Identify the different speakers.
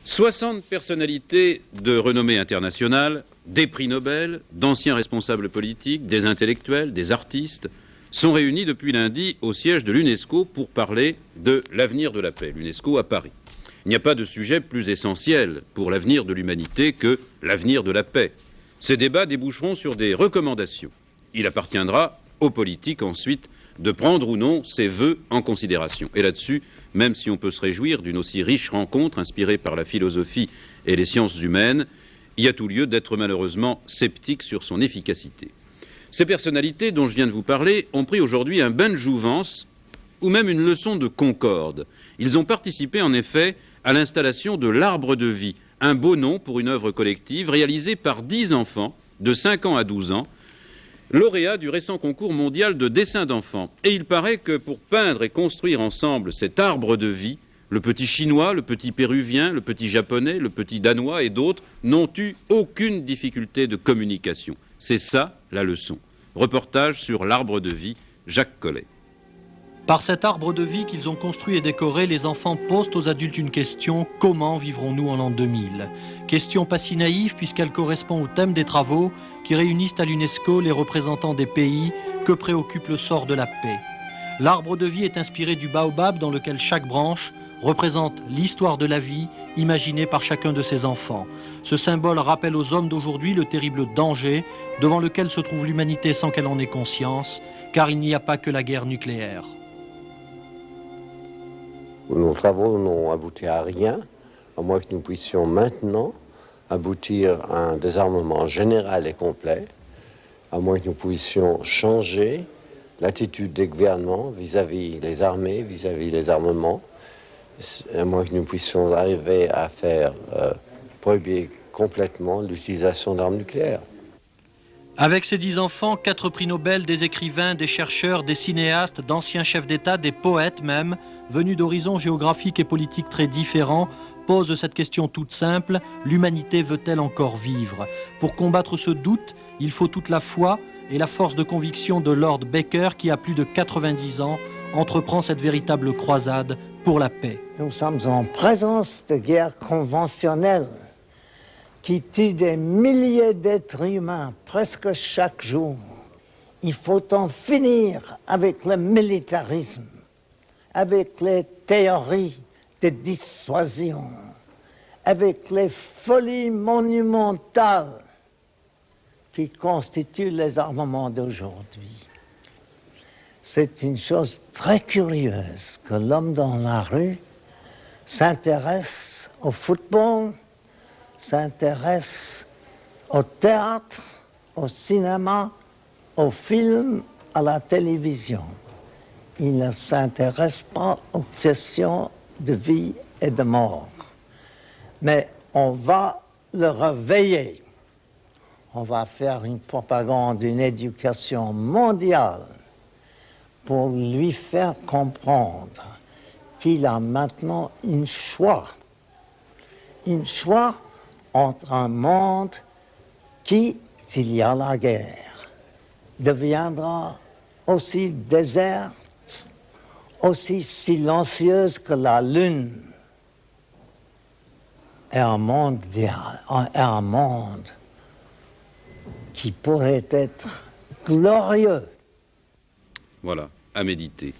Speaker 1: 60 personnalités de renommée internationale, des prix Nobel, d'anciens responsables politiques, des intellectuels, des artistes, sont réunis depuis lundi au siège de l'UNESCO pour parler de l'avenir de la paix, l'UNESCO à Paris. Il n'y a pas de sujet plus essentiel pour l'avenir de l'humanité que l'avenir de la paix. Ces débats déboucheront sur des recommandations. Il appartiendra aux politiques ensuite de prendre ou non ces vœux en considération. Et là-dessus, même si on peut se réjouir d'une aussi riche rencontre inspirée par la philosophie et les sciences humaines, il y a tout lieu d'être malheureusement sceptique sur son efficacité. Ces personnalités dont je viens de vous parler ont pris aujourd'hui un bain de jouvence ou même une leçon de concorde. Ils ont participé en effet à l'installation de l'Arbre de Vie, un beau nom pour une œuvre collective réalisée par 10 enfants de 5 ans à 12 ans, lauréats du récent concours mondial de dessin d'enfants. Et il paraît que pour peindre et construire ensemble cet arbre de vie, le petit chinois, le petit péruvien, le petit japonais, le petit danois et d'autres n'ont eu aucune difficulté de communication. C'est ça la leçon. Reportage sur l'arbre de vie, Jacques Collet.
Speaker 2: Par cet arbre de vie qu'ils ont construit et décoré, les enfants posent aux adultes une question: comment vivrons-nous en l'an 2000? Question pas si naïve puisqu'elle correspond au thème des travaux qui réunissent à l'UNESCO les représentants des pays que préoccupe le sort de la paix. L'arbre de vie est inspiré du baobab dans lequel chaque branche représente l'histoire de la vie imaginée par chacun de ses enfants. Ce symbole rappelle aux hommes d'aujourd'hui le terrible danger devant lequel se trouve l'humanité sans qu'elle en ait conscience, car il n'y a pas que la guerre nucléaire.
Speaker 3: Nos travaux n'ont abouti à rien, à moins que nous puissions maintenant aboutir à un désarmement général et complet, à moins que nous puissions changer l'attitude des gouvernements vis-à-vis des armées, vis-à-vis des armements, à moins que nous puissions arriver à faire prohiber complètement l'utilisation d'armes nucléaires.
Speaker 2: Avec ces 10 enfants, 4 prix Nobel, des écrivains, des chercheurs, des cinéastes, d'anciens chefs d'État, des poètes même, venus d'horizons géographiques et politiques très différents, posent cette question toute simple: l'humanité veut-elle encore vivre? Pour combattre ce doute, il faut toute la foi et la force de conviction de Lord Baker qui, à plus de 90 ans, entreprend cette véritable croisade pour la paix.
Speaker 4: Nous sommes en présence de guerres conventionnelles qui tuent des milliers d'êtres humains presque chaque jour. Il faut en finir avec le militarisme, avec les théories de dissuasion, avec les folies monumentales qui constituent les armements d'aujourd'hui. C'est une chose très curieuse que l'homme dans la rue s'intéresse au football, s'intéresse au théâtre, au cinéma, au film, à la télévision. Il ne s'intéresse pas aux questions de vie et de mort. Mais on va le réveiller. On va faire une propagande, une éducation mondiale pour lui faire comprendre qu'il a maintenant un choix entre un monde qui, s'il y a la guerre, deviendra aussi désert, aussi silencieuse que la lune, et un monde qui pourrait être glorieux.
Speaker 1: Voilà, à méditer.